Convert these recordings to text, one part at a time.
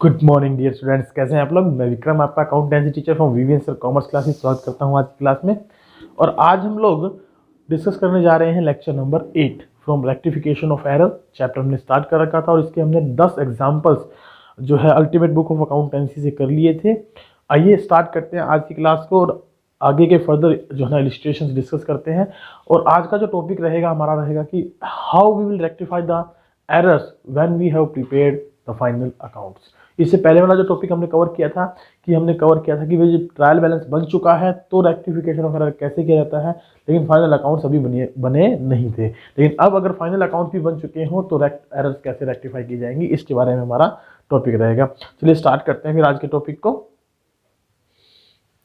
Good morning dear students, कैसे हैं आप लोग। मैं विक्रम, आपका accountancy teacher from VVN sir commerce classes. स्वागत करता हूं आज की क्लास में। और आज हम लोग डिस्कस करने जा रहे हैं lecture number 8 from rectification of error. Chapter हमने स्टार्ट कर रखा था और इसके हमने 10 एग्जाम्पल्स जो है अल्टीमेट बुक ऑफ अकाउंटेंसी से कर लिए थे। आइए स्टार्ट करते हैं आज की क्लास को और आगे के फर्दर जो है ना इलिस्ट्रेशंस डिस्कस करते हैं। और आज का जो टॉपिक रहेगा हमारा रहेगा कि how we will rectify the errors when we have prepared the final accounts. इससे पहले वाला जो टॉपिक हमने कवर किया था कि कि भाई जो ट्रायल बैलेंस बन चुका है तो रेक्टिफिकेशन ऑफ एरर कैसे किया जाता है, लेकिन फाइनल अकाउंट्स अभी बने नहीं थे। लेकिन अब अगर फाइनल अकाउंट भी बन चुके हों तो एरर्स कैसे रेक्टिफाई की जाएंगी, इसके बारे में हमारा टॉपिक रहेगा। चलिए स्टार्ट करते हैं फिर आज के टॉपिक को।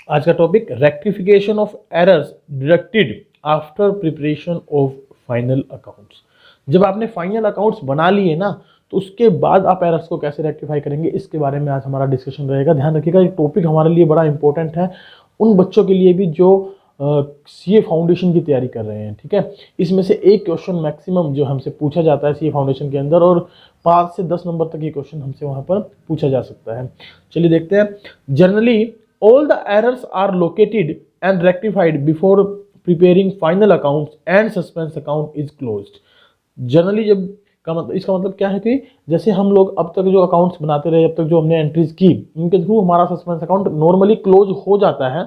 आज का topic rectification of errors deducted after preparation of final accounts. जब आपने फाइनल अकाउंट्स बना लिए ना तो उसके बाद आप एरर्स को कैसे रेक्टिफाई करेंगे, इसके बारे में आज हमारा डिस्कशन रहेगा। ध्यान रखिएगा ये टॉपिक हमारे लिए बड़ा इंपॉर्टेंट है, उन बच्चों के लिए भी जो सीए फाउंडेशन की तैयारी कर रहे हैं। ठीक है, इसमें से एक क्वेश्चन मैक्सिमम जो हमसे पूछा जाता है सीए फाउंडेशन के अंदर, और 5 से 10 नंबर तक ये क्वेश्चन हमसे वहां पर पूछा जा सकता है। चलिए देखते हैं। Generally all the errors are located and rectified before preparing final accounts and suspense account is closed. Generally जब का मतलब इसका मतलब क्या है कि जैसे हम लोग अब तक जो अकाउंट्स बनाते रहे, अब तक जो हमने एंट्रीज की, इनके थ्रू हमारा सस्पेंस अकाउंट नॉर्मली क्लोज हो जाता है।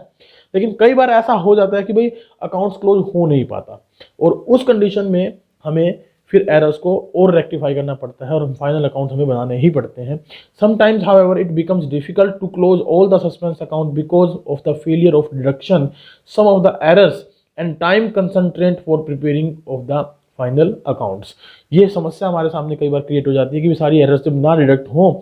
लेकिन कई बार ऐसा हो जाता है कि भाई अकाउंट्स क्लोज हो नहीं पाता, और उस कंडीशन में हमें फिर एरर्स को और रेक्टिफाई करना पड़ता है और फाइनल अकाउंट हमें बनाने ही पड़ते हैं। Sometimes however it becomes difficult to close all the suspense account because of the failure of deduction some of the errors and time constraint for preparing of the final accounts. ये समस्या हमारे सामने कई बार क्रिएट हो जाती है कि सारी एरर्स जब ना डिडक्ट हों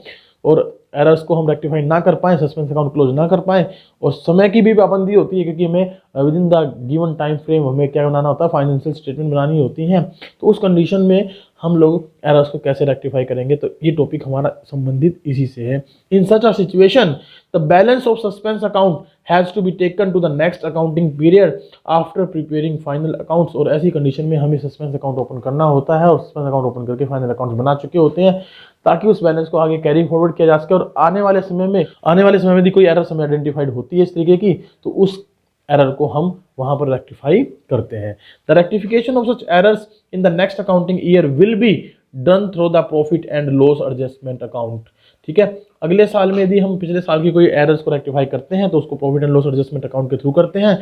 और एरर्स को हम रेक्टिफाई ना कर पाएँ, सस्पेंस अकाउंट क्लोज ना कर पाएँ, और समय की भी पाबंदी होती है क्योंकि हमें with in the given time frame हमें क्या बनाना होता है, फाइनेंशियल स्टेटमेंट बनानी होती हैं। तो उस कंडीशन में हम लोग एरर्स को कैसे रेक्टिफाई करेंगे, तो ये टॉपिक हमारा संबंधित इसी से है। In such a situation the balance of suspense account has to be taken to the next accounting period after preparing final accounts. और ऐसी कंडीशन में हमें सस्पेंस अकाउंट ओपन करना होता है और सस्पेंस अकाउंट ओपन करके फाइनल अकाउंट्स बना चुके होते हैं ताकि उस बैलेंस को आगे कैरी फॉरवर्ड किया जा सके। और आने वाले समय में यदि कोई एरर हमें आइडेंटिफाइड होती है इस तरीके की, तो उस एरर को हम वहां पर रेक्टिफाई करते हैं। The rectification of such errors in the next accounting year will be done through the profit and loss adjustment account. ठीक है, अगले साल में यदि हम पिछले साल की कोई एरर्स को रेक्टिफाई करते हैं तो उसको profit and loss adjustment account के थ्रू करते हैं।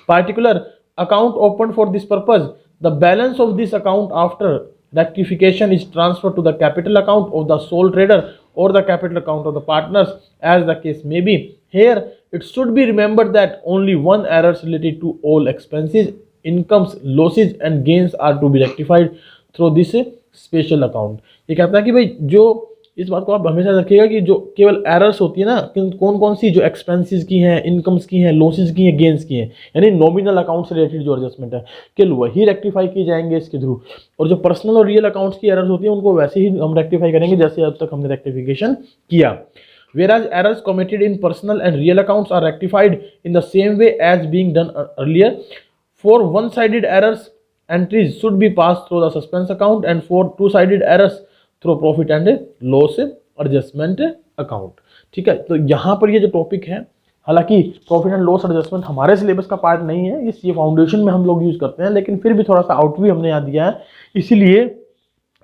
Particular account open for this purpose, the balance of this account after rectification is transferred to the capital account of the sole trader or the capital account of the partners as the case may be. Here it should be remembered that only one errors related to all expenses, incomes, losses and gains are to be rectified through this special account। ये कहता है कि भाई जो इस बात को आप हमेशा रखिएगा कि जो केवल एरर्स होती है ना, कौन कौन सी जो एक्सपेंसेस की हैं, इनकम्स की हैं, लॉसेस की हैं, गेंस की हैं, यानी नॉमिनल अकाउंट से रिलेटेड जो एडजस्टमेंट है केवल वही रेक्टिफाई की जाएंगे इसके थ्रू। और जो पर्सनल और रियल अकाउंट्स की एरर्स होती हैं उनको वैसे ही हम रेक्टिफाई करेंगे जैसे अब तक हमने रेक्टिफिकेशन किया। Whereas errors committed in personal and real accounts are rectified in the same way as being done earlier. For one-sided errors, entries should be passed through the suspense account, and for two-sided errors through profit and loss adjustment account. ठीक है, तो यहाँ पर ये जो topic है, हालांकि profit and loss adjustment हमारे सिलेबस का पार्ट नहीं है, ये फाउंडेशन में हम लोग यूज करते हैं, लेकिन फिर भी थोड़ा सा आउट भी हमने यहाँ दिया है, इसीलिए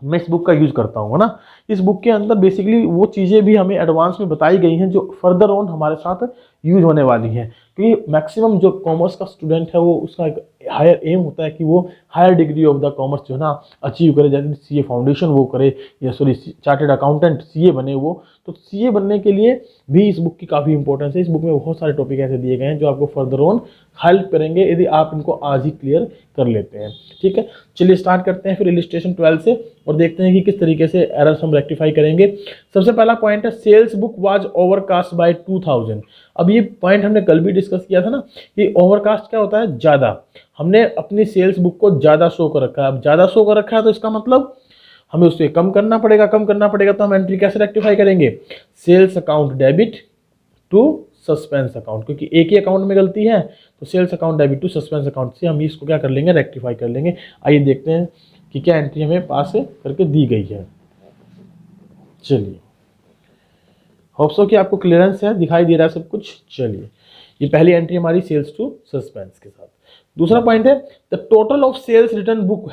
मैं इस बुक का यूज करता हूँ ना। इस बुक के अंदर बेसिकली वो चीज़ें भी हमें एडवांस में बताई गई हैं जो फर्दर ऑन हमारे साथ यूज होने वाली हैं, क्योंकि मैक्सिमम जो कॉमर्स का स्टूडेंट है वो उसका एक हायर एम होता है कि वो higher degree of the commerce जो है ना अचीव करे, जैसे सीए फाउंडेशन वो करे या चार्टेड अकाउंटेंट सीए बने वो। तो सीए बनने के लिए भी इस बुक की काफ़ी इंपॉर्टेंस है। इस बुक में बहुत सारे टॉपिक ऐसे दिए गए हैं जो आपको फर्दर ऑन हेल्प करेंगे यदि आप इनको आज ही क्लियर कर लेते हैं। ठीक है, चलिए स्टार्ट करते हैं फिर इलिस्ट्रेशन 12 से और देखते हैं कि किस तरीके से एरर्स हम रेक्टिफाई करेंगे। सबसे पहला पॉइंट है sales book was overcast by 2000। अब ये पॉइंट हमने कल भी डिस्कस किया था ना कि ओवरकास्ट क्या होता है, ज़्यादा। हमने अपनी सेल्स बुक को ज़्यादा शो कर रखा है। अब ज़्यादा शो कर रखा है तो इसका मतलब हमें उससे कम करना पड़ेगा। तो हम एंट्री कैसे रेक्टिफाई करेंगे, sales account debit to suspense account, क्योंकि एक ही अकाउंट में गलती है तो sales account debit to suspense account से हम इसको क्या कर लेंगे, रेक्टिफाई कर लेंगे। आइए देखते हैं कि क्या एंट्री हमें पास करके दी गई है। चलिए होप सो कि आपको क्लियरेंस है, दिखाई दे रहा है सब कुछ। चलिए, ये पहली एंट्री हमारी सेल्स टू सस्पेंस के साथ। दूसरा पॉइंट है the total of sales return book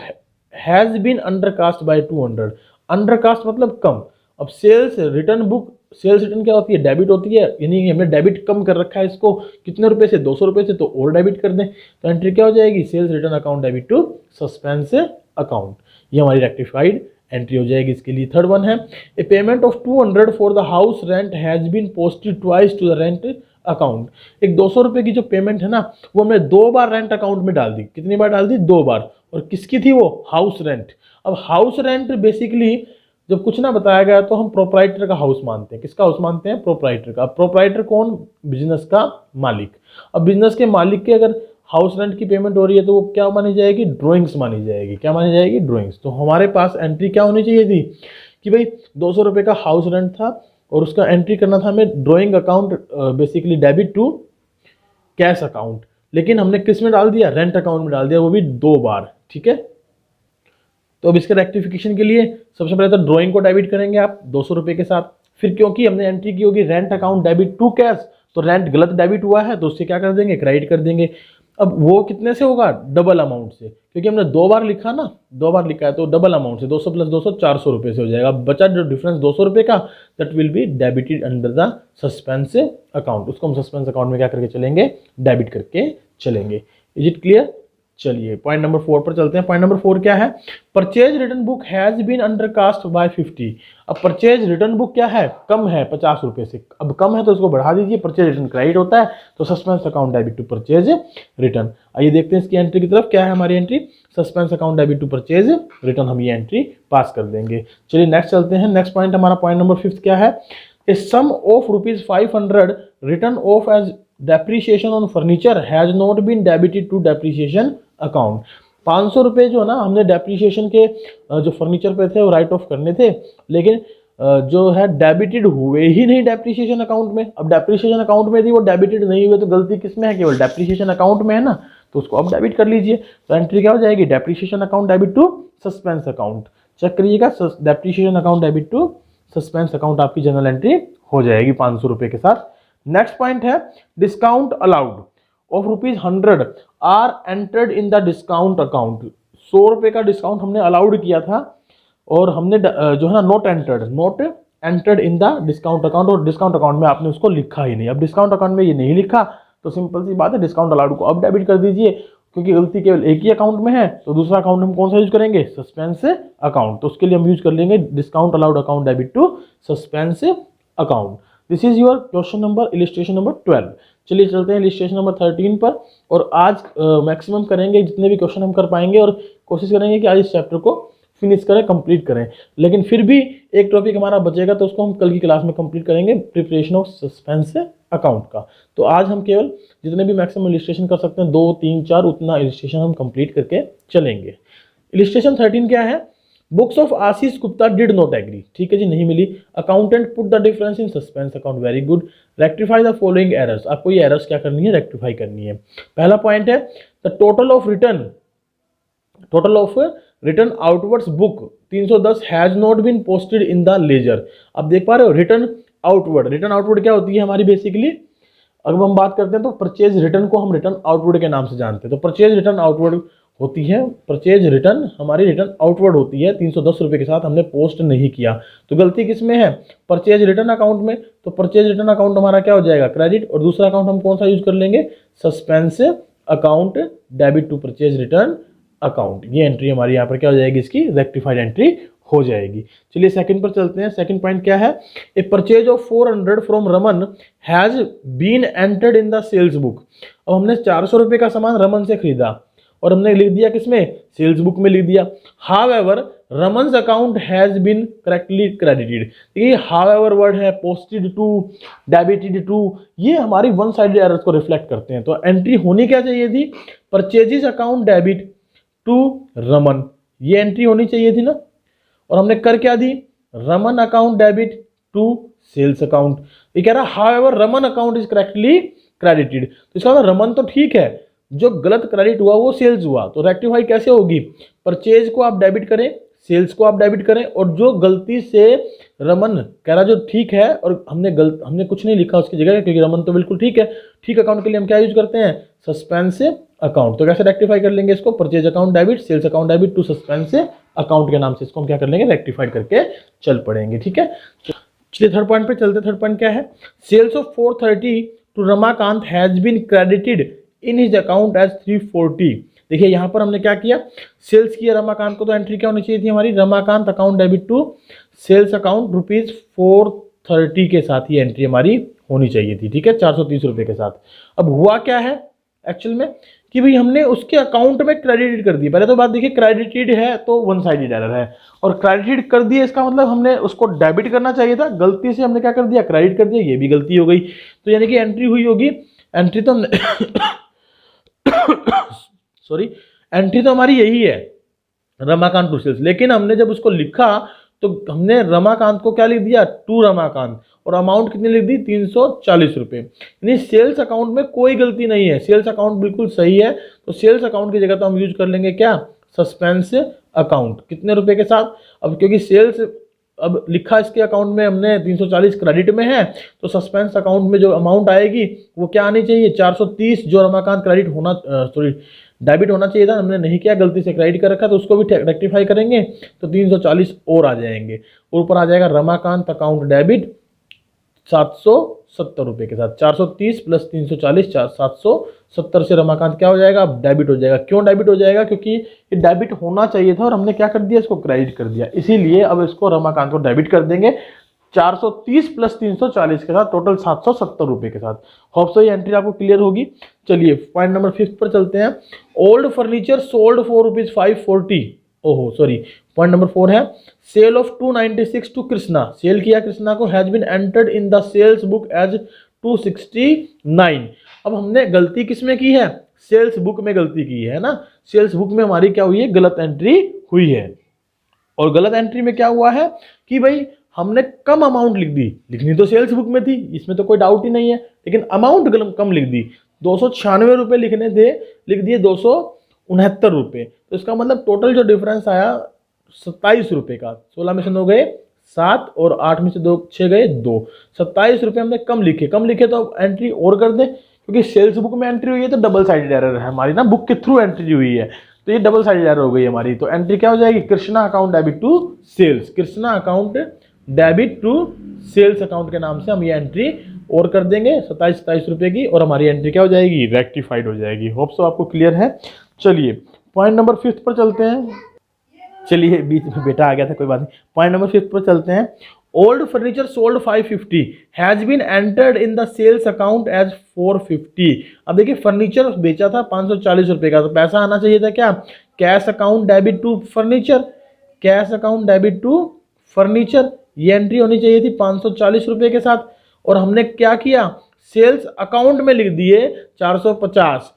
has been undercast by 200। Undercast मतलब कम। अब sales return book, sales return क्या होती है, डेबिट होती है, यानी हमने डेबिट कम कर रखा है इसको, कितने रुपए से, 200 रुपए से, तो और डेबिट कर दें। तो एंट्री क्या हो जाएगी, sales return account debit to suspense account. ये हमारी रेक्टिफाइड एंट्री हो जाएगी इसके लिए। थर्ड वन है a payment of 200 for the house rent has been posted twice to the rent account. एक 200 रुपए की जो पेमेंट है ना, वो हमने 2 बार रेंट अकाउंट में डाल दी। कितनी बार डाल दी, 2 बार। और किसकी थी वो, हाउस रेंट। अब हाउस रेंट बेसिकली जब कुछ ना बताया गया तो हम प्रोप्राइटर का हाउस मानते हैं। किसका हाउस मानते हैं, प्रोप्राइटर का। प्रोप्राइटर कौन, बिजनेस का मालिक। अब बिजनेस के मालिक के अगर हाउस रेंट की पेमेंट हो रही है तो वो क्या मानी जाएगी, ड्रॉइंग्स मानी जाएगी। क्या मानी जाएगी, ड्रॉइंग्स। तो हमारे पास एंट्री क्या होनी चाहिए थी कि भाई 200 रुपए का हाउस रेंट था और उसका एंट्री करना था हमें drawing account, basically debit to cash account. लेकिन हमने किस में डाल दिया, रेंट अकाउंट में डाल दिया, वो भी 2 बार। ठीक है, तो अब इसके रेक्टिफिकेशन के लिए सबसे पहले तो ड्राइंग को डेबिट करेंगे आप 200 रुपए के साथ। फिर क्योंकि हमने एंट्री की होगी rent account debit to cash, तो रेंट गलत डेबिट हुआ है तो उससे क्या कर देंगे, क्रेडिट कर देंगे। अब वो कितने से होगा, डबल अमाउंट से, क्योंकि हमने 2 बार लिखा ना, 2 बार लिखा है तो डबल अमाउंट से 200 प्लस 200 400 रुपए से हो जाएगा। बचा जो डिफरेंस 200 रुपए का, that will be debited under the suspense account. उसको हम सस्पेंस अकाउंट में क्या करके चलेंगे, डेबिट करके चलेंगे। Is it clear. चलिए पॉइंट नंबर 4 पर चलते हैं। पॉइंट नंबर 4 क्या है, purchase return book has been undercast by 50। अब परचेज रिटर्न बुक क्या है, कम है 50 रुपए से। अब कम है तो इसको बढ़ा दीजिए, परचेज रिटर्न क्रेडिट होता है तो suspense account debit to purchase return. आइए देखते हैं इसकी एंट्री की तरफ। क्या है हमारी entry, suspense account debit to purchase return. हम ये एंट्री पास कर देंगे। चलिए नेक्स्ट चलते हैं। नेक्स्ट पॉइंट हमारा पॉइंट नंबर 5 क्या है, a sum of ₹500 written off as depreciation on furniture has not been debited to depreciation account. 500 रुपये जो ना हमने डेप्रीशिएशन के जो फर्नीचर पे थे वो राइट ऑफ करने थे, लेकिन जो है डेबिटेड हुए ही नहीं डेप्रीशिएशन अकाउंट में। अब डेप्रीशिएशन अकाउंट में थी, वो डेबिटेड नहीं हुए, तो गलती किस में है, केवल डेप्रीशिएशन अकाउंट में है ना, तो उसको अब डेबिट कर लीजिए। तो एंट्री क्या हो जाएगी, depreciation account debit to suspense account. Check करिएगा, depreciation account debit to suspense account आपकी जनरल एंट्री हो जाएगी 500 रुपये के साथ। नेक्स्ट पॉइंट है discount allowed of ₹100 are entered in the discount account. 100 रुपये का डिस्काउंट हमने अलाउड किया था और हमने जो है ना not entered in the discount account, और डिस्काउंट अकाउंट में आपने उसको लिखा ही नहीं। अब डिस्काउंट अकाउंट में ये नहीं लिखा तो सिंपल सी बात है, डिस्काउंट अलाउड को अब डेबिट कर दीजिए, क्योंकि गलती केवल एक ही अकाउंट में है। तो दूसरा अकाउंट हम कौन सा यूज करेंगे, सस्पेंस अकाउंट। तो उसके लिए हम यूज कर लेंगे discount allowed account debit to suspense account. This is your question number, illustration number 12। चलिए चलते हैं इलिस्ट्रेशन नंबर 13 पर, और आज मैक्सिमम करेंगे जितने भी क्वेश्चन हम कर पाएंगे, और कोशिश करेंगे कि आज इस चैप्टर को फिनिश करें, कंप्लीट करें। लेकिन फिर भी एक टॉपिक हमारा बचेगा तो उसको हम कल की क्लास में कंप्लीट करेंगे, प्रिपरेशन ऑफ सस्पेंस अकाउंट का। तो आज हम केवल जितने भी मैक्सिमम इलिस्ट्रेशन कर सकते हैं 2, 3, 4 उतना इलिस्ट्रेशन हम कंप्लीट करके चलेंगे। इलिस्ट्रेशन 13 क्या है, books of Ashish Gupta did not agree. ठीक है जी, नहीं मिली। Accountant put the difference in suspense account, very good. Rectify the following errors, आपको ये एरर्स क्या करनी है, रेक्टिफाई करनी है। पहला पॉइंट है the total of return outwards book 310 has not been posted in the ledger. अब देख पा रहे हो, रिटर्न आउटवर्ड क्या होती है हमारी, बेसिकली अगर हम बात करते हैं तो परचेज रिटर्न को हम रिटर्न आउटवर्ड के नाम से जानते हैं। तो परचेज रिटर्न आउटवर्ड होती है, परचेज रिटर्न हमारी रिटर्न आउटवर्ड होती है। 310 रुपये के साथ हमने पोस्ट नहीं किया, तो गलती किस में है, परचेज रिटर्न अकाउंट में। तो परचेज रिटर्न अकाउंट हमारा क्या हो जाएगा, क्रेडिट, और दूसरा अकाउंट हम कौन सा यूज कर लेंगे, suspense account debit to purchase return account. ये एंट्री हमारी यहाँ पर क्या हो जाएगी, इसकी रेक्टिफाइड एंट्री हो जाएगी। चलिए सेकंड पर चलते हैं। सेकंड पॉइंट क्या है, a purchase of 400 from Raman has been entered in the sales book. अब हमने 400 रुपये का सामान रमन से खरीदा और हमने लिख दिया किसमें, सेल्स बुक में लिख दिया। However Raman's account has been correctly credited. ये हाउएवर वर्ड है, पोस्टेड टू, डेबिटेड टू, ये हमारी वन साइडेड एरर्स को रिफ्लेक्ट करते हैं। तो एंट्री होनी क्या चाहिए थी, purchases account debit to Raman, ये एंट्री होनी चाहिए थी ना, और हमने कर क्या दी, Raman account debit to sales account. ये कह रहा however Raman account is correctly credited, तो इसका मतलब रमन तो ठीक है, जो गलत क्रेडिट हुआ वो सेल्स हुआ। तो रेक्टिफाई कैसे होगी, परचेज को आप डेबिट करें, सेल्स को आप डेबिट करें, और जो गलती से रमन कह रहा जो ठीक है और हमने कुछ नहीं लिखा उसकी जगह, क्योंकि रमन तो बिल्कुल ठीक है, ठीक अकाउंट के लिए हम क्या यूज करते हैं, सस्पेंस अकाउंट। तो कैसे रेक्टिफाई कर लेंगे इसको, purchase account debit, sales account debit to suspense account के नाम से इसको हम क्या कर लेंगे, रेक्टिफाइड करके चल पड़ेंगे। ठीक है, चलिए थर्ड पॉइंट पे चलते। थर्ड पॉइंट क्या है, sales of 430 to Ramakant has been credited in his account as 340। देखिए यहाँ पर हमने क्या किया, सेल्स किया रमाकांत को, तो एंट्री क्या होनी चाहिए थी हमारी, Ramakant account debit to sales account ₹430 के साथ ही एंट्री हमारी होनी चाहिए थी। ठीक है, 430 रुपये के साथ। अब हुआ क्या है एक्चुअल में कि भाई हमने उसके अकाउंट में क्रेडिटेड कर दी। पहले तो बात देखिए, क्रेडिटेड है तो वन साइडेड एरर है, और क्रेडिटेड कर दिया इसका मतलब हमने उसको डेबिट करना चाहिए था, गलती से हमने क्या कर दिया, क्रेडिट कर दिया, ये भी गलती हो गई। तो यानी कि एंट्री हुई होगी, एंट्री तो सॉरी एंट्री तो हमारी यही है, रमाकांत टू सेल्स, लेकिन हमने जब उसको लिखा तो हमने रमाकांत को क्या लिख दिया, टू रमाकांत, और अमाउंट कितनी लिख दी, 340 रुपये। यानी सेल्स अकाउंट में कोई गलती नहीं है, सेल्स अकाउंट बिल्कुल सही है। तो सेल्स अकाउंट की जगह तो हम यूज कर लेंगे क्या, सस्पेंस अकाउंट। कितने रुपए के साथ, अब क्योंकि सेल्स अब लिखा इसके अकाउंट में हमने 340 क्रेडिट में है, तो सस्पेंस अकाउंट में जो अमाउंट आएगी वो क्या आनी चाहिए, 430, जो रमाकांत क्रेडिट होना सॉरी डेबिट होना चाहिए था, हमने नहीं किया, गलती से क्रेडिट कर रखा, तो उसको भी रेक्टिफाई करेंगे तो 340 और आ जाएंगे, और ऊपर आ जाएगा रमाकांत अकाउंट डेबिट 770 रुपये के साथ। 430 प्लस 340 770 से रमाकांत क्या हो जाएगा, अब डेबिट हो जाएगा। क्यों डेबिट हो जाएगा, क्योंकि ये डेबिट होना चाहिए था और हमने क्या कर दिया, इसको क्रेडिट कर दिया, इसीलिए अब इसको रमाकांत को डेबिट कर देंगे 430 प्लस 340 के साथ, टोटल 770 रुपये के साथ। होप सो ये एंट्री आपको क्लियर होगी। चलिए पॉइंट नंबर 5 पर चलते हैं। Old furniture sold for ₹540। ओहो सॉरी, पॉइंट नंबर 4 है, sale of 296 to Krishna, sale किया कृष्णा को, has been entered in the sales book as 269। अब हमने गलती किस में की है, सेल्स बुक में गलती की है ना, सेल्स बुक में हमारी क्या हुई है, गलत एंट्री हुई है। और गलत एंट्री में क्या हुआ है कि भाई हमने कम अमाउंट लिख दी, लिखनी तो सेल्स बुक में थी, इसमें तो कोई डाउट ही नहीं है, लेकिन अमाउंट कम लिख दी, 296 रुपये लिखने थे, लिख दिए 269 रुपये। तो इसका मतलब टोटल जो डिफरेंस आया 27 रुपये का, 16 में से 9 गए 7 और 8 में से 2 6 गए 2, 27 रुपये हमने कम लिखे तो एंट्री और कर दें, क्योंकि सेल्स बुक में एंट्री हुई है तो डबल साइडेड एरर है हमारी ना, बुक के थ्रू एंट्री हुई है, तो ये डबल साइडेड एरर हो गई हमारी। तो एंट्री क्या हो जाएगी, Krishna account debit to sales, Krishna account debit to sales account के नाम से हम ये एंट्री और कर देंगे 27 रुपये की, और हमारी एंट्री क्या हो जाएगी, रेक्टिफाइड हो जाएगी। होप सो आपको क्लियर है। चलिए पॉइंट नंबर 5 पर चलते हैं। चलिए बीच में बेटा आ गया था, कोई बात नहीं। पॉइंट नंबर 5 पर चलते हैं। Old furniture sold 550 has been entered in the sales account as 450। अब देखिए फर्नीचर बेचा था 540 रुपये का, तो पैसा आना चाहिए था क्या, cash account debit to furniture, cash account debit to furniture, ये एंट्री होनी चाहिए थी 540 रुपये के साथ। और हमने क्या किया, सेल्स अकाउंट में लिख दिए 450,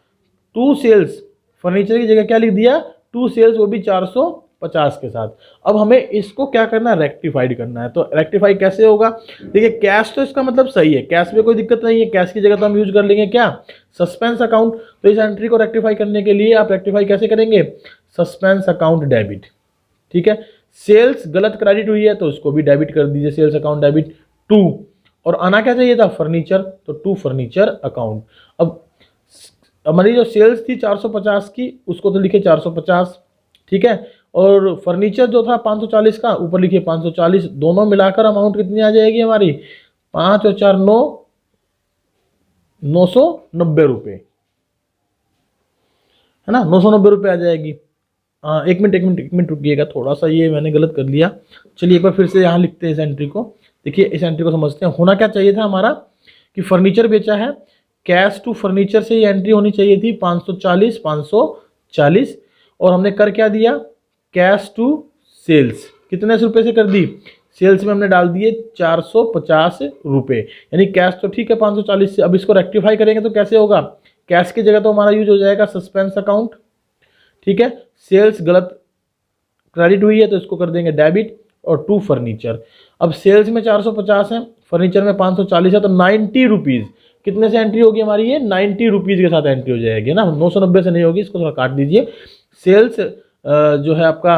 टू सेल्स, फर्नीचर की जगह क्या लिख दिया, टू सेल्स, वो भी 450 के साथ। अब हमें इसको क्या करना है, रेक्टिफाइड करना है। तो रेक्टिफाई कैसे होगा, देखिए कैश तो इसका मतलब सही है, कैश में कोई दिक्कत नहीं है, कैश की जगह तो हम यूज कर लेंगे क्या, सस्पेंस अकाउंट। तो इस एंट्री को रेक्टिफाई करने के लिए आप रेक्टिफाई कैसे करेंगे, सस्पेंस अकाउंट डेबिट। ठीक है, सेल्स गलत क्रेडिट हुई है तो उसको भी डेबिट कर दीजिए, सेल्स अकाउंट डेबिट टू, और आना क्या चाहिए था, फर्नीचर, तो टू फर्नीचर अकाउंट। अब हमारी जो सेल्स थी 450 की, उसको तो लिखे 450, ठीक है, और फर्नीचर जो था 540 का, ऊपर लिखिए 540, दोनों मिलाकर अमाउंट कितनी आ जाएगी हमारी, 5 और 4 9, 990 रुपये, है ना, 990 रुपये आ जाएगी। एक मिनट रुकिएगा, थोड़ा सा ये मैंने गलत कर लिया। चलिए एक बार फिर से यहाँ लिखते हैं इस एंट्री को। देखिए इस एंट्री को समझते हैं, होना क्या चाहिए था हमारा कि फर्नीचर बेचा है, कैश टू फर्नीचर से ये एंट्री होनी चाहिए थी 540, और हमने कर क्या दिया, कैश टू सेल्स, कितने रुपए से कर दी, सेल्स में हमने डाल दिए 450 रुपये, यानी कैश तो ठीक है 540 से। अब इसको रेक्टिफाई करेंगे तो कैसे होगा, कैश की जगह तो हमारा यूज हो जाएगा सस्पेंस अकाउंट, ठीक है, सेल्स गलत क्रेडिट हुई है तो इसको कर देंगे डेबिट, और टू फर्नीचर। अब सेल्स में 450 है, फर्नीचर में 540 है, तो 90 रुपीज़ कितने से एंट्री होगी हमारी, ये 90 रुपीज़ के साथ एंट्री हो जाएगी ना, 990 से नहीं होगी, इसको थोड़ा काट दीजिए। सेल्स जो है आपका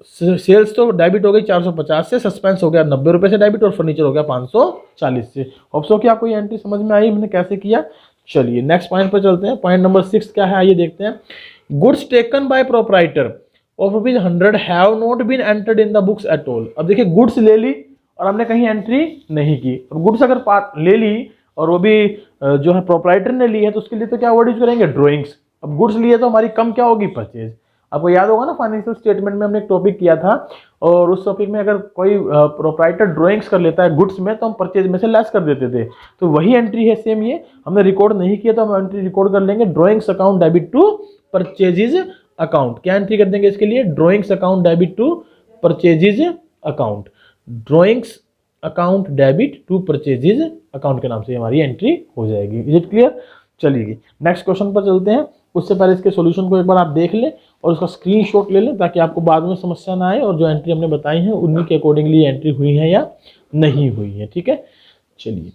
सेल्स तो डेबिट हो गई 450 से, सस्पेंस हो गया 90 रुपये से डेबिट और फर्नीचर हो गया 540 से। होप सो कि आपको ये एंट्री समझ में आई मैंने कैसे किया। चलिए नेक्स्ट पॉइंट पर चलते हैं। पॉइंट नंबर 6 क्या है आइए देखते हैं। Goods taken by proprietor of ₹100 have not been entered in the books at all. अब देखिए गुड्स ले ली और हमने कहीं एंट्री नहीं की। अब गुड्स अगर पार्ट ले ली और वो भी जो है प्रोप्राइटर ने ली है तो उसके लिए तो क्या वर्ड यूज करेंगे, ड्रॉइंग्स। अब गुड्स लिए तो हमारी कम क्या होगी, परचेज। आपको याद होगा ना फाइनेंशियल स्टेटमेंट में हमने एक टॉपिक किया था और उस टॉपिक में अगर कोई प्रोप्राइटर ड्राइंग्स कर लेता है गुड्स में तो हम परचेज में से लेस कर देते थे। तो वही एंट्री है सेम, ये हमने रिकॉर्ड नहीं किया तो हम एंट्री रिकॉर्ड कर लेंगे, drawings account debit to purchases account. क्या एंट्री कर देंगे इसके लिए, drawings account debit to purchases account. Drawings account debit to purchases account के नाम से हमारी एंट्री हो जाएगी। Is it clear. चलिए नेक्स्ट क्वेश्चन पर चलते हैं। उससे पहले इसके सॉल्यूशन को एक बार आप देख लें और उसका स्क्रीनशॉट ले लें ताकि आपको बाद में समस्या ना आए और जो एंट्री हमने बताई है उन्हीं के अकॉर्डिंगली एंट्री हुई है या नहीं हुई है। ठीक है, चलिए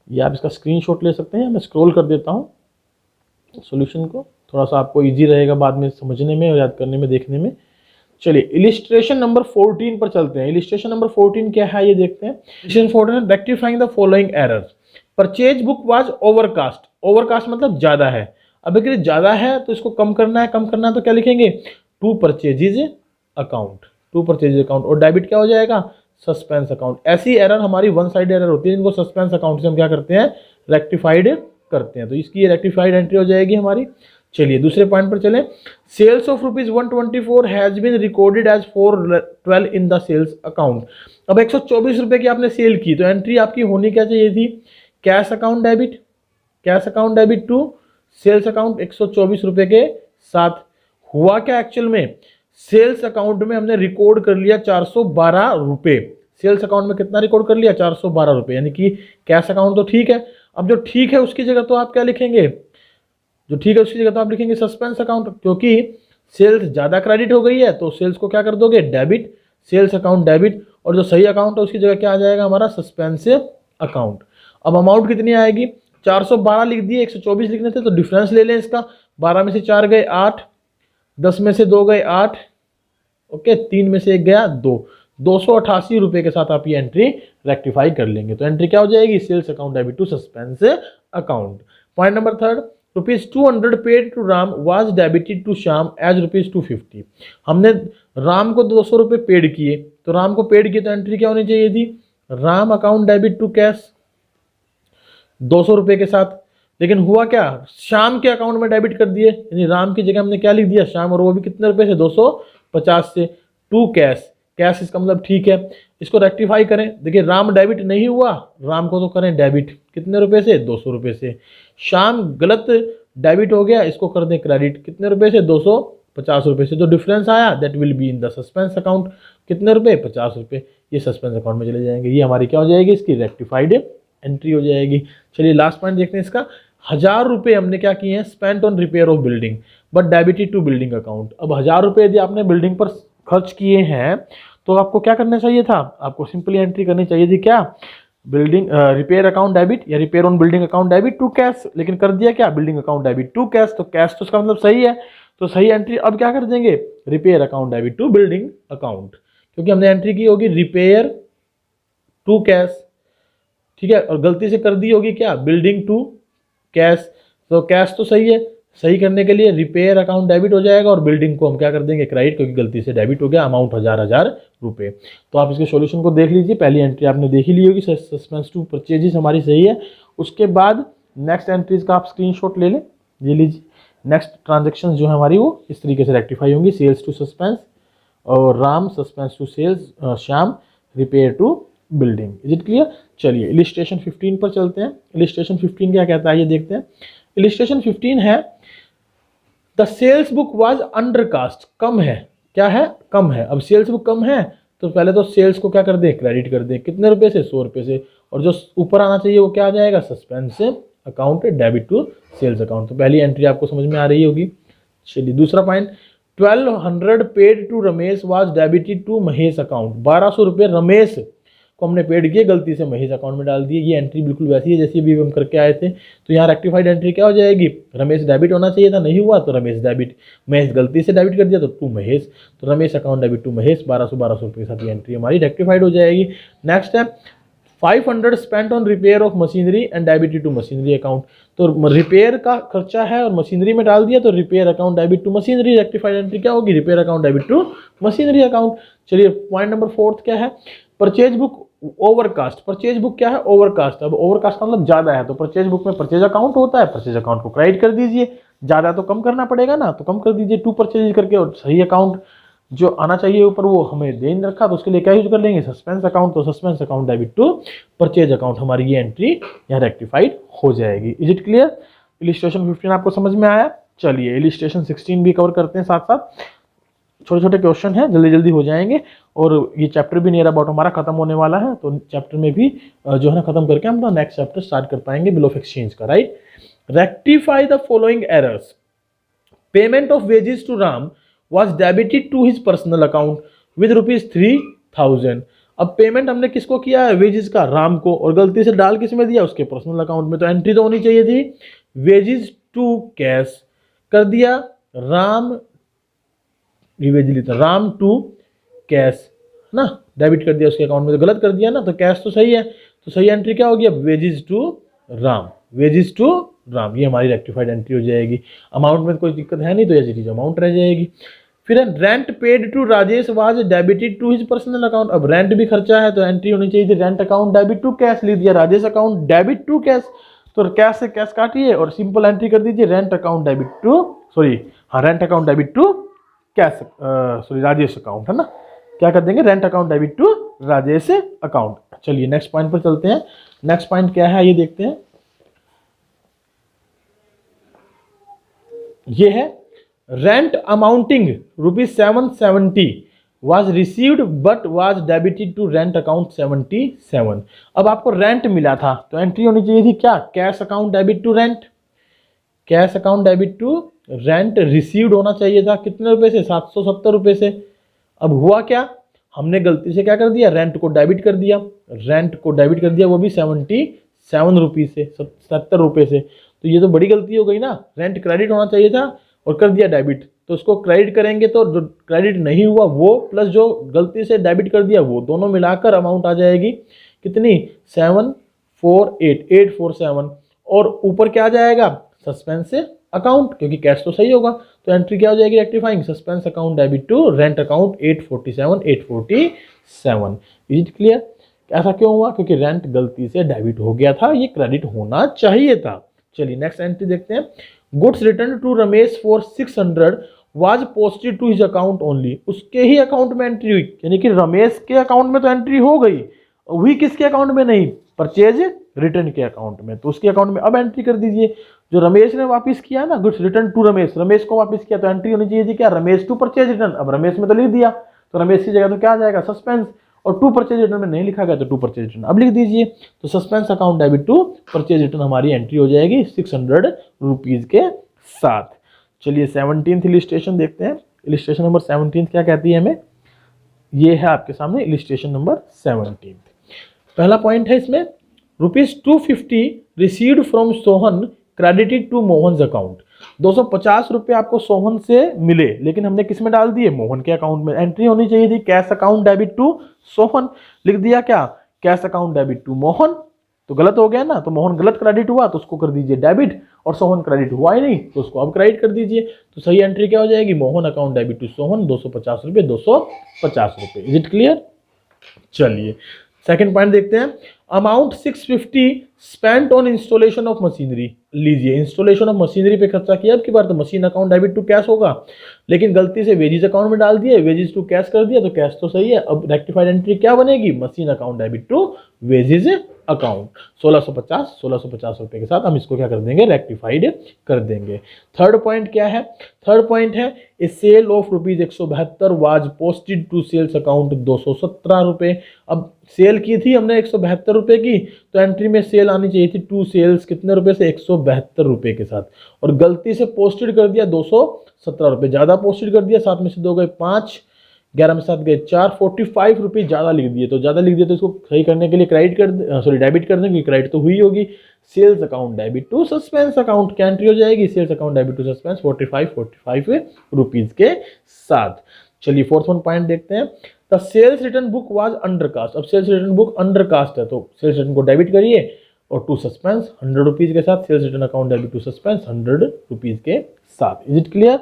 ये आप इसका स्क्रीनशॉट ले सकते हैं। मैं स्क्रॉल कर देता हूँ सॉल्यूशन को, थोड़ा सा आपको इजी रहेगा बाद में समझने में और याद करने में, देखने में। चलिए इलिस्ट्रेशन नंबर 14 पर चलते हैं। इलिस्ट्रेशन नंबर 14 क्या है ये देखते हैं। Illustration 14 rectifying the following errors. Purchase book was overcast. Overcast मतलब ज्यादा है। अब अगर ज्यादा है तो इसको कम करना है तो क्या लिखेंगे, to purchases account, to purchases account. और डेबिट क्या हो जाएगा, सस्पेंस अकाउंट। ऐसी एरर हमारी वन साइड एरर होती है जिनको सस्पेंस अकाउंट से हम क्या करते हैं, रेक्टिफाइड करते हैं। तो इसकी रेक्टिफाइड एंट्री हो जाएगी हमारी। चलिए दूसरे पॉइंट पर चलें। Sales of ₹124 has been recorded as 412 in the sales account. अब 124 रुपए की आपने सेल की तो एंट्री आपकी होनी क्या चाहिए थी, cash account debit, cash account debit to sales account 124 रुपए के साथ। हुआ क्या एक्चुअल में, सेल्स अकाउंट में हमने रिकॉर्ड कर लिया 412 रुपए। सेल्स अकाउंट में कितना रिकॉर्ड कर लिया, 412 रुपए। यानी कि कैश अकाउंट तो ठीक है। अब जो ठीक है उसकी जगह तो आप क्या लिखेंगे, जो ठीक है उसकी जगह तो आप लिखेंगे सस्पेंस अकाउंट, क्योंकि सेल्स ज्यादा क्रेडिट हो गई है तो सेल्स को क्या कर दोगे, डेबिट, सेल्स अकाउंट डेबिट। और जो सही अकाउंट है उसकी जगह क्या आ जाएगा हमारा, सस्पेंस अकाउंट। अब अमाउंट कितनी आएगी, 412 लिख दिए, 124 लिखने थे तो डिफरेंस ले लें इसका। 12 में से 4 गए 8, 10 में से 2 गए 8, ओके, 3 में से 1 गया 2, 288 रुपए के साथ आप ये एंट्री रेक्टिफाई कर लेंगे। तो एंट्री क्या हो जाएगी, sales account debit to suspense account. Point number 3, ₹200 paid to Ram was debited to Shyam as ₹250। हमने राम को 200 रुपये पेड किए, तो राम को पेड किए तो एंट्री क्या होनी चाहिए थी, Ram account debit to cash 200 रुपये के साथ। लेकिन हुआ क्या, श्याम के अकाउंट में डेबिट कर दिए, यानी राम की जगह हमने क्या लिख दिया, श्याम, और वो भी कितने रुपए से, 250 से। टू कैश, कैश इसका मतलब ठीक है। इसको रेक्टिफाई करें, देखिए राम डेबिट नहीं हुआ, राम को तो करें डेबिट, कितने रुपए से, 200 रुपये से। श्याम गलत डेबिट हो गया, इसको कर दें क्रेडिट, कितने रुपए से, 250 रुपये से। जो डिफरेंस आया that will be in the suspense account, कितने रुपए, 50 रुपये, ये सस्पेंस अकाउंट में चले जाएंगे। ये हमारी क्या हो जाएगी, इसकी रेक्टिफाइड एंट्री हो जाएगी। चलिए लास्ट पॉइंट देखते हैं इसका। 1000 रुपये हमने क्या किए हैं, spent on repair of building but debited to building account. अब 1000 रुपये यदि आपने बिल्डिंग पर खर्च किए हैं तो आपको क्या करना चाहिए था, आपको सिंपली एंट्री करनी चाहिए थी क्या, बिल्डिंग रिपेयर अकाउंट डेबिट या repair on building account debit to cash. लेकिन कर दिया क्या, building account debit to cash. तो कैश तो उसका मतलब सही है, तो सही एंट्री अब क्या कर देंगे, repair account debit to building account, क्योंकि हमने एंट्री की होगी रिपेयर टू कैश, ठीक है, और गलती से कर दी होगी क्या, बिल्डिंग टू कैश। तो कैश तो सही है, सही करने के लिए रिपेयर अकाउंट डेबिट हो जाएगा और बिल्डिंग को हम क्या कर देंगे, क्रेडिट, क्योंकि गलती से डेबिट हो गया, अमाउंट 1000 रुपये। तो आप इसके सॉल्यूशन को देख लीजिए। पहली एंट्री आपने देख ही ली होगी, सस्पेंस टू परचेजेस हमारी सही है। उसके बाद नेक्स्ट एंट्रीज का आप स्क्रीनशॉट ले लें, ये लीजिए। नेक्स्ट ट्रांजेक्शन जो है हमारी वो इस तरीके से रेक्टिफाई होंगी, सेल्स टू सस्पेंस और Ram, suspense to sales, Shyam, repair to building. Is it clear. चलिए इलिस्ट्रेशन 15 पर चलते हैं। इलिस्ट्रेशन 15 क्या कहता है ये देखते हैं। इलिस्ट्रेशन 15 है, the sales book was undercast, कम है, क्या है, कम है। अब सेल्स बुक कम है तो पहले तो सेल्स को क्या कर दें, क्रेडिट कर दें, कितने रुपए से, 100 रुपये से। और जो ऊपर आना चाहिए वो क्या आ जाएगा, suspense account debit to sales account. तो पहली एंट्री आपको समझ में आ रही होगी। चलिए दूसरा point, 1200 paid to Ramesh was debited to Mahesh account. 1200 रुपये रमेश को हमने पेड किए, गलती से महेश अकाउंट में डाल दिए। ये एंट्री बिल्कुल वैसी है जैसी अभी हम करके आए थे। तो यहाँ रेक्टिफाइड एंट्री क्या हो जाएगी, रमेश डेबिट होना चाहिए था, नहीं हुआ तो रमेश डेबिट, महेश गलती से डेबिट कर दिया तो टू महेश, तो Ramesh account debit to Mahesh 1200 रुपये के साथ ये एंट्री हमारी रेक्टिफाइड हो जाएगी। नेक्स्ट है 500 spent on repair of machinery and debited to machinery account. तो रिपेयर का खर्चा है और मशीनरी में डाल दिया, तो repair account debit to machinery, rectified entry क्या होगी, repair account debit to machinery account. चलिए पॉइंट नंबर 4 क्या है, purchase book overcast. Purchase book क्या है, ओवरकास्ट। अब ओवरकास्ट का मतलब ज्यादा है, तो परचेज बुक में परचेज अकाउंट होता है, परचेज अकाउंट को क्रेडिट कर दीजिए, ज्यादा तो कम करना पड़ेगा ना, तो कम कर दीजिए टू परचेज करके, और सही अकाउंट जो आना चाहिए ऊपर वो हमें दे नहीं रखा, तो उसके लिए क्या यूज कर लेंगे, सस्पेंस अकाउंट। तो suspense account debit to purchase account, हमारी ये एंट्री यहाँ रेक्टिफाइड हो जाएगी। Is it clear. इलिस्ट्रेशन 15 आपको समझ में आया। चलिए इलिस्ट्रेशन 16 भी कवर करते हैं साथ साथ। छोटे छोटे क्वेश्चन हैं, जल्दी जल्दी हो जाएंगे, और ये चैप्टर भी नियर अबाउट हमारा खत्म होने वाला है, तो चैप्टर में भी जो है ना खत्म करके हम नेक्स्ट चैप्टर स्टार्ट कर पाएंगे बिल ऑफ एक्सचेंज का। Right, rectify the following errors. Payment of wages to Ram was debited to his personal account with ₹3000। अब पेमेंट हमने किसको किया है, वेजेस का, राम को, और गलती से डाल किस में दिया, उसके पर्सनल अकाउंट में। तो एंट्री तो होनी चाहिए थी वेजेस टू कैश, कर दिया राम, राम टू कैश ना, डेबिट कर दिया उसके अकाउंट में, तो गलत कर दिया ना, तो कैश तो सही है, तो सही एंट्री क्या होगी, अब wages to Ram, wages to Ram, ये हमारी रेक्टिफाइड एंट्री हो जाएगी। अमाउंट में कोई दिक्कत है नहीं, तो ये चीज अमाउंट रह जाएगी। फिर rent paid to Rajesh was debited to his personal account. अब रेंट भी खर्चा है, तो एंट्री होनी चाहिए थी rent account debit to cash, लिख दिया Rajesh account debit to cash, तो कैश से कैश काटिए और सिंपल एंट्री कर दीजिए rent account debit to, rent account debit to cash, Rajesh account, है ना, क्या कर देंगे, rent account debit to Rajesh account. चलिए नेक्स्ट पॉइंट पर चलते हैं। नेक्स्ट पॉइंट क्या है ये देखते हैं। ये है rent amounting ₹770 was received but was debited to rent account 77। अब आपको रेंट मिला था, तो एंट्री होनी चाहिए थी क्या, cash account debit to rent, cash account debit to rent received होना चाहिए था, कितने रुपए से, 770 रुपए से। अब हुआ क्या, हमने गलती से क्या कर दिया, रेंट को डेबिट कर दिया, रेंट को डेबिट कर दिया, वो भी 77 रुपीज से, 70 रुपए से। तो ये तो बड़ी गलती हो गई ना, रेंट क्रेडिट होना चाहिए था और कर दिया डेबिट, तो उसको क्रेडिट करेंगे तो जो क्रेडिट नहीं हुआ वो प्लस जो गलती से डेबिट कर दिया वो दोनों मिलाकर अमाउंट आ जाएगी कितनी, 748,847, और ऊपर क्या आ जाएगा, सस्पेंस अकाउंट, क्योंकि कैश तो सही होगा, तो एंट्री क्या हो जाएगी, rectifying suspense account debit to rent account 847। Is it clear. ऐसा क्यों हुआ, क्योंकि रेंट गलती से डेबिट हो गया था, ये क्रेडिट होना चाहिए था। चलिए नेक्स्ट एंट्री देखते हैं। Goods return to Ramesh for 600 was posted to his account only. उसके ही अकाउंट में एंट्री हुई, यानी कि रमेश के अकाउंट में तो एंट्री हो गई, हुई किसके अकाउंट में नहीं, परचेज रिटर्न के अकाउंट में, तो उसके अकाउंट में अब एंट्री कर दीजिए। जो रमेश ने वापस किया ना, goods return to Ramesh, Ramesh को वापस किया, तो एंट्री होनी चाहिए थी क्या, रमेश टू परचेज रिटर्न। अब रमेश में तो लिख दिया, तो रमेश की जगह तो क्या आ जाएगा, सस्पेंस, और टू परचेज रिटर्न में नहीं लिखा गया तो टू परचेज रिटर्न अब लिख दीजिए। तो suspense account debit to purchase return हमारी एंट्री हो जाएगी 600 रुपीज के साथ। चलिए 17th इलिस्ट्रेशन देखते हैं। इलिस्ट्रेशन नंबर 17 क्या कहती है हमें, ये है आपके सामने इलिस्ट्रेशन नंबर 17। पहला पॉइंट है इसमें, ₹250 received from Sohan credited to Mohan account. 250 रुपये आपको सोहन से मिले, लेकिन हमने किस में डाल दिए, मोहन के अकाउंट में। एंट्री होनी चाहिए थी cash account debit to Sohan, लिख दिया क्या, cash account debit to Mohan, तो गलत हो गया ना, तो मोहन गलत क्रेडिट हुआ तो उसको कर दीजिए डेबिट, और सोहन क्रेडिट हुआ ही नहीं तो उसको अब क्रेडिट कर दीजिए। तो सही एंट्री क्या हो जाएगी, Mohan account debit to Sohan 250 रुपये, 250 रुपये। Is it clear. चलिए सेकंड पॉइंट देखते हैं। Amount 650 spent on installation of machinery. लीजिए इंस्टॉलेशन ऑफ मशीनरी पे खर्चा किया, अब की बार तो machine account debit to cash होगा, लेकिन गलती से वेजेस अकाउंट में डाल दिए, वेजेस टू कैश कर दिया, तो कैश तो सही है। अब रेक्टिफाइड एंट्री क्या बनेगी, machine account debit to wages account 1650 रुपए के साथ हम इसको क्या कर देंगे, रेक्टिफाइड कर देंगे। थर्ड पॉइंट क्या है, थर्ड पॉइंट है a sale of ₹172 was posted to sales account 217 रुपए। अब सेल की थी हमने 172 रुपए की, तो एंट्री में सेल आनी चाहिए थी टू सेल्स कितने रुपए से, 172 रुपए के साथ, और गलती से पोस्टेड कर दिया 217 रुपए, ज्यादा पोस्टेड कर दिया, साथ में से 2 गए 5, 11 में 7 गए 4, 45 रुपीज ज़्यादा लिख दिए, तो ज़्यादा लिख दिए तो इसको सही करने के लिए क्रेडिट कर सॉरी डेबिट कर दें, क्योंकि क्रेडिट तो हुई होगी। Sales account debit to suspense account क्या एंट्री हो जाएगी, sales account debit to suspense 45 rupees के साथ। चलिए फोर्थ वन पॉइंट देखते हैं। The sales return book was undercast. अब sales return book undercast है तो सेल्स रिटर्न को डेबिट करिए और टू सस्पेंस 100 रुपीज के साथ, sales return account debit to suspense 100 rupees के साथ। Is it clear?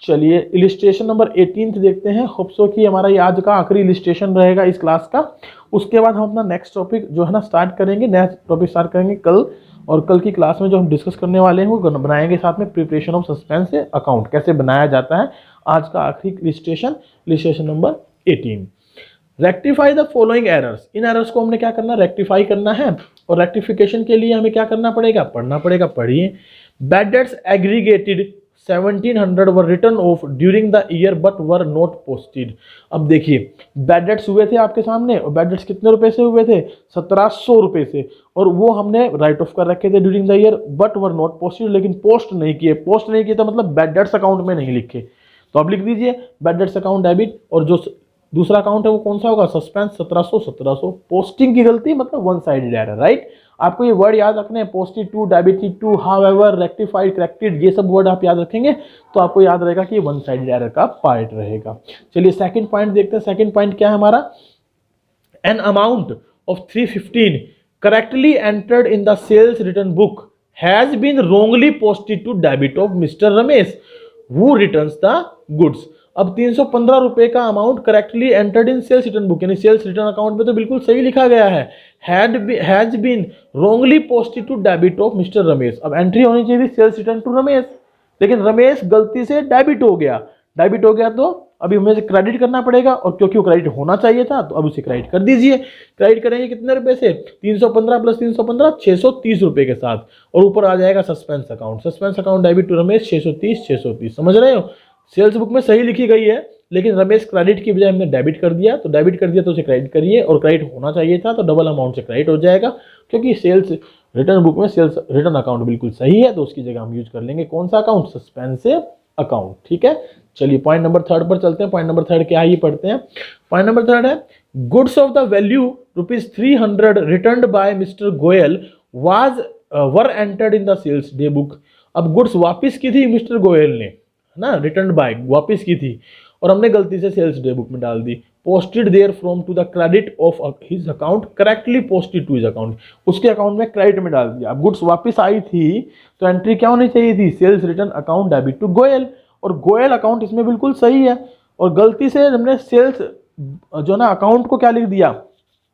चलिए इलिस्ट्रेशन नंबर 18 देखते हैं। होप सो कि हमारा ये आज का आखिरी इलिस्ट्रेशन रहेगा इस क्लास का। उसके बाद हम अपना नेक्स्ट टॉपिक जो है ना स्टार्ट करेंगे, नेक्स्ट टॉपिक स्टार्ट करेंगे कल, और कल की क्लास में जो हम डिस्कस करने वाले हैं वो बनाएंगे साथ में प्रिपरेशन ऑफ सस्पेंस अकाउंट कैसे बनाया जाता है। आज का आखिरी illustration number 18। Rectify the following errors. In errors को हमने क्या करना, रेक्टिफाई करना है, और रेक्टिफिकेशन के लिए हमें क्या करना पड़ेगा, पढ़ना पड़ेगा। पढ़िए। Bad debts aggregated 1700 were return of during the year but were not posted. अब देखिए बैड डेट्स हुए थे आपके सामने, और बैड डेट्स कितने रुपए से हुए थे, 1700 रुपए से, और वो हमने राइट ऑफ कर रखे थे during the year but were not posted, लेकिन पोस्ट नहीं किए। पोस्ट नहीं किए तो मतलब बैड डेट्स अकाउंट में नहीं लिखे, तो अब लिख दीजिए बैड डेट्स अकाउंट डेबिट, और जो दूसरा अकाउंट है वो कौन सा होगा, सस्पेंस 1700। पोस्टिंग की गलती मतलब वन साइडेड एरर, राइट। आपको ये वर्ड याद रखने हैं, posted to, debited to, however, rectified, corrected, ये सब वर्ड आप याद रखेंगे तो आपको याद रहेगा कि ये वन साइडेड एरर का पार्ट रहेगा। चलिए सेकंड पॉइंट देखते हैं। सेकंड पॉइंट क्या है हमारा, an amount of 315 correctly entered in the sales return book has been wrongly posted to debit of mister Ramesh who returns the goods. अब 315 रुपए का amount correctly entered in sales return book, यानी sales return account में तो बिल्कुल सही लिखा गया है, has been wrongly posted to debit of mister Ramesh. अब एंट्री होनी चाहिए सेल्स रिटर्न टू रमेश, लेकिन रमेश गलती से डेबिट हो गया। डेबिट हो गया तो अभी हमें क्रेडिट करना पड़ेगा, और क्योंकि वो क्रेडिट होना चाहिए था तो अब उसे क्रेडिट कर दीजिए। क्रेडिट करेंगे कितने रुपए से, 315 प्लस 315 630 रुपए के साथ, और ऊपर आ जाएगा suspense account. Suspense account debit to Ramesh 630। समझ रहे हो, सेल्स बुक में सही लिखी गई है, लेकिन रमेश क्रेडिट की बजाय हमने डेबिट कर दिया, तो डेबिट कर दिया तो उसे क्रेडिट करिए, और क्रेडिट होना चाहिए था तो डबल अमाउंट से क्रेडिट हो जाएगा, क्योंकि सेल्स रिटर्न बुक में सेल्स रिटर्न अकाउंट बिल्कुल सही है, तो उसकी जगह हम यूज कर लेंगे कौन सा अकाउंट, सस्पेंस अकाउंट। ठीक है, चलिए पॉइंट नंबर 3 पर चलते हैं। पॉइंट नंबर 3 क्या है ये पढ़ते हैं। पॉइंट नंबर 3 है goods of the value ₹300 returned by mister Goyal were entered in the sales day book. अब गुड्स वापिस की थी मिस्टर गोयल ने, ना, रिटर्न बाय वापिस की थी, और हमने गलती से सेल्स डे बुक में डाल दी। Posted there from to the credit of his account correctly posted to his account, उसके अकाउंट में क्रेडिट में डाल दिया। अब गुड्स वापिस आई थी तो एंट्री क्या होनी चाहिए थी, sales return account debit to Goyal, और गोयल अकाउंट इसमें बिल्कुल सही है, और गलती से हमने सेल्स जो ना अकाउंट को क्या लिख दिया,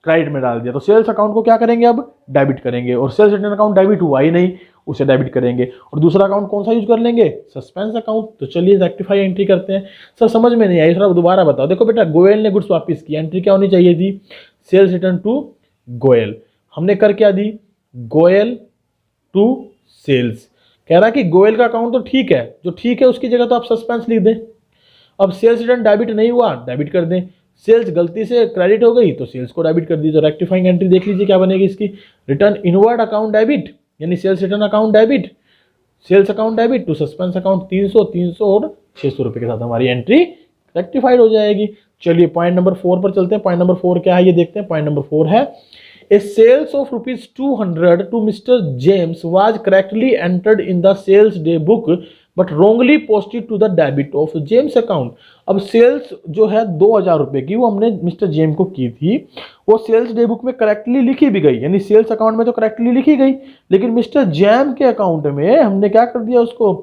क्रेडिट में डाल दिया, तो सेल्स अकाउंट को क्या करेंगे, अब डेबिट करेंगे, और सेल्स रिटर्न अकाउंट डेबिट हुआ ही नहीं, उसे डेबिट करेंगे, और दूसरा अकाउंट कौन सा यूज कर लेंगे, सस्पेंस अकाउंट। तो चलिए रेक्टिफाई एंट्री करते हैं। सर समझ में नहीं आई, थोड़ा दोबारा बताओ। देखो बेटा, गोयल ने गुड्स वापस की, एंट्री क्या होनी चाहिए थी, सेल्स रिटर्न टू गोयल। हमने कर क्या दी, गोयल टू सेल्स। कह रहा कि गोयल का अकाउंट तो ठीक है, जो ठीक है उसकी जगह तो आप सस्पेंस लिख दें। अब सेल्स रिटर्न डेबिट नहीं हुआ, डेबिट कर दें। सेल्स गलती से क्रेडिट हो गई तो सेल्स को डेबिट कर दी। तो रेक्टिफाइंग एंट्री देख लीजिए क्या बनेगी इसकी, रिटर्न इनवर्ड अकाउंट डेबिट, यानी sales return account debit, sales account debit to suspense account 300 और 600 रुपए के साथ हमारी एंट्री रेक्टिफाइड हो जाएगी। चलिए पॉइंट नंबर 4 पर चलते हैं। पॉइंट नंबर 4 क्या है ये देखते हैं। पॉइंट नंबर 4 है a sales of ₹200 to mister James was correctly entered in the sales day book but wrongly posted to the debit of James account. अब सेल्स जो है 2000 रुपए की, वो हमने मिस्टर जेम को की थी, वो सेल्स डे बुक में करेक्टली लिखी भी गई, यानी सेल्स अकाउंट में तो करेक्टली लिखी गई, लेकिन मिस्टर जेम के अकाउंट में हमने क्या कर दिया, उसको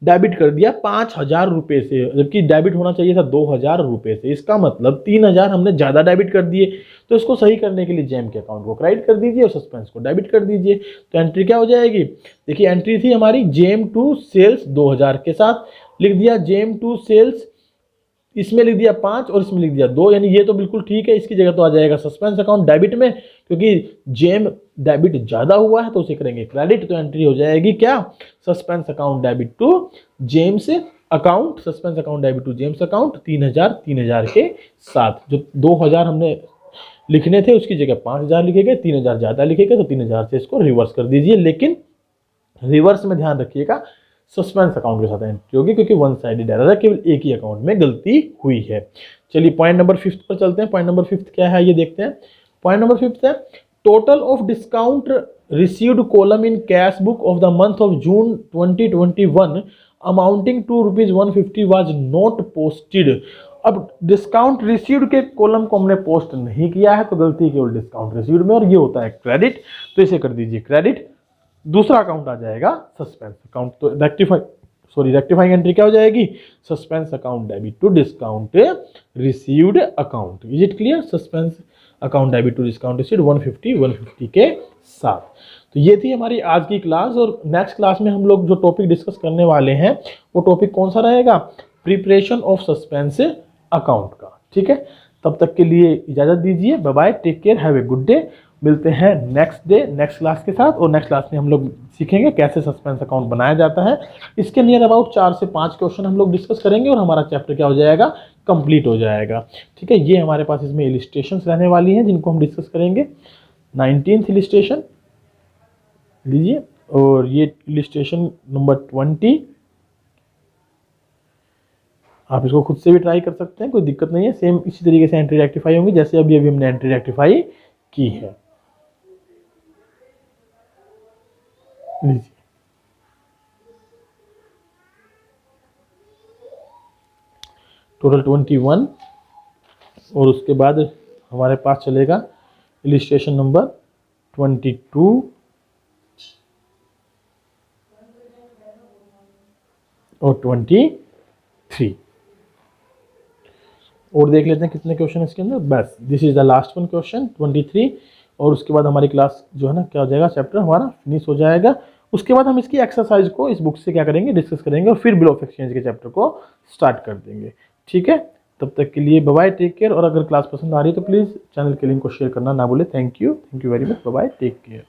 डेबिट कर दिया 5000 रुपए से, जबकि डेबिट होना चाहिए था 2000 रुपए से। इसका मतलब 3000 हमने ज्यादा डेबिट कर दिए। तो इसको सही करने के लिए जेम के अकाउंट को क्रेडिट कर दीजिए और सस्पेंस को डेबिट कर दीजिए। तो एंट्री क्या हो जाएगी, देखिए एंट्री थी हमारी जेम टू सेल्स 2000 के साथ, लिख दिया जेम टू सेल्स, इसमें लिख दिया 5 और इसमें लिख दिया 2, यानी ये तो बिल्कुल ठीक है। इसकी जगह तो आ जाएगा सस्पेंस अकाउंट डेबिट में, क्योंकि जेम डेबिट ज्यादा हुआ है तो उसे करेंगे क्रेडिट। तो एंट्री हो जाएगी क्या, suspense account debit to James account, suspense account debit to James account 3000 के साथ। जो 2000 हमने लिखने थे उसकी जगह 5000 लिखे गए, 3000 ज्यादा लिखे गए, तो 3000 से इसको रिवर्स कर दीजिए। लेकिन रिवर्स में ध्यान रखिएगा, सस्पेंस अकाउंट के साथ एंट्री होगी, क्योंकि वन साइडेड एरर है, केवल एक ही अकाउंट में गलती हुई है। चलिए पॉइंट नंबर 5 पर चलते हैं। पॉइंट नंबर 5 क्या है ये देखते हैं। पॉइंट नंबर 5 है total of discount received column in cash book of the month of June 2021 amounting to ₹150 was not posted. अब डिस्काउंट रिसीव्ड के कॉलम को हमने पोस्ट नहीं किया है, तो गलती केवल डिस्काउंट रिसीव्ड में, और ये होता है क्रेडिट, तो इसे कर दीजिए क्रेडिट। दूसरा अकाउंट आ जाएगा सस्पेंस अकाउंट, तो रेक्टिफाइंग एंट्री क्या हो जाएगी, suspense account debit to discount received account. Is it clear? Suspense account debit to discount received 150 के साथ। तो ये थी हमारी आज की क्लास, और नेक्स्ट क्लास में हम लोग जो टॉपिक डिस्कस करने वाले हैं वो टॉपिक कौन सा रहेगा, प्रिपरेशन ऑफ सस्पेंस अकाउंट का। ठीक है, तब तक के लिए इजाजत दीजिए, bye bye, take care, have a good day. मिलते हैं नेक्स्ट डे नेक्स्ट क्लास के साथ, और नेक्स्ट क्लास में हम लोग सीखेंगे कैसे सस्पेंस अकाउंट बनाया जाता है। इसके नियर अबाउट 4 से 5 क्वेश्चन हम लोग डिस्कस करेंगे, और हमारा चैप्टर क्या हो जाएगा, कंप्लीट हो जाएगा। ठीक है, ये हमारे पास इसमें इलिस्ट्रेशंस रहने वाली हैं जिनको हम डिस्कस करेंगे। 19th इलिस्ट्रेशन लीजिए, और ये इलिस्ट्रेशन नंबर 20, आप इसको खुद से भी ट्राई कर सकते हैं, कोई दिक्कत नहीं है। सेम इसी तरीके से एंट्री रेक्टिफाई होंगी जैसे अभी हमने एंट्री रेक्टिफाई की है। लीजिए, टोटल 21, और उसके बाद हमारे पास चलेगा इलिस्ट्रेशन नंबर 22 और 23, और देख लेते हैं कितने क्वेश्चन है इसके अंदर। बस this is the last one question 23, और उसके बाद हमारी क्लास जो है ना क्या हो जाएगा, चैप्टर हमारा फिनिश हो जाएगा। उसके बाद हम इसकी एक्सरसाइज को इस बुक से क्या करेंगे, डिस्कस करेंगे, और फिर बिल ऑफ एक्सचेंज के चैप्टर को स्टार्ट कर देंगे। ठीक है, तब तक के लिए बाय बाय, टेक केयर। और अगर क्लास पसंद आ रही है तो प्लीज़ चैनल के लिंक को शेयर करना ना भूले। Thank you very much, bye bye, take care.